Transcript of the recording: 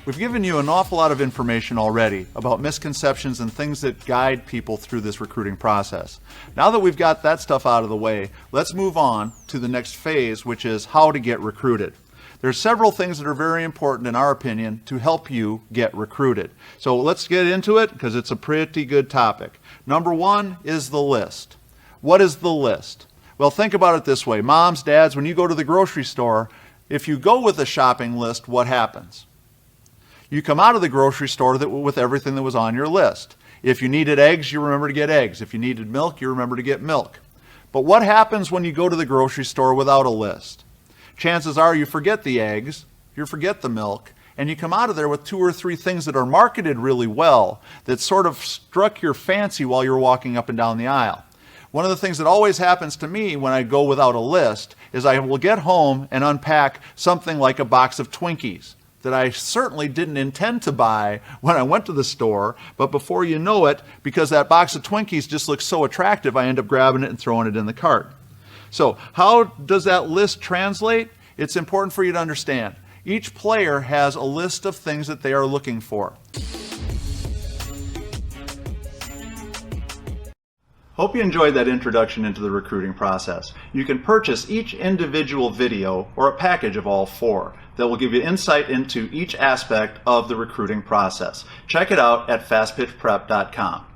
We've given you an awful lot of information already about misconceptions and things that guide people through this recruiting process. Now that we've got that stuff out of the way, let's move on to the next phase, which is how to get recruited. There's several things that are very important in our opinion to help you get recruited. So let's get into it because it's a pretty good topic. Number one is the list. What is the list? Well, think about it this way. Moms, dads, when you go to the grocery store, if you go with a shopping list, what happens? You come out of the grocery store with everything that was on your list. If you needed eggs, you remember to get eggs. If you needed milk, you remember to get milk. But what happens when you go to the grocery store without a list? Chances are you forget the eggs, you forget the milk, and you come out of there with 2 or 3 things that are marketed really well that sort of struck your fancy while you're walking up and down the aisle. One of the things that always happens to me when I go without a list is I will get home and unpack something like a box of Twinkies that I certainly didn't intend to buy when I went to the store, but before you know it, because that box of Twinkies just looks so attractive, I end up grabbing it and throwing it in the cart. So how does that list translate? It's important for you to understand. Each player has a list of things that they are looking for. Hope you enjoyed that introduction into the recruiting process. You can purchase each individual video or a package of all 4 that will give you insight into each aspect of the recruiting process. Check it out at fastpitchprep.com.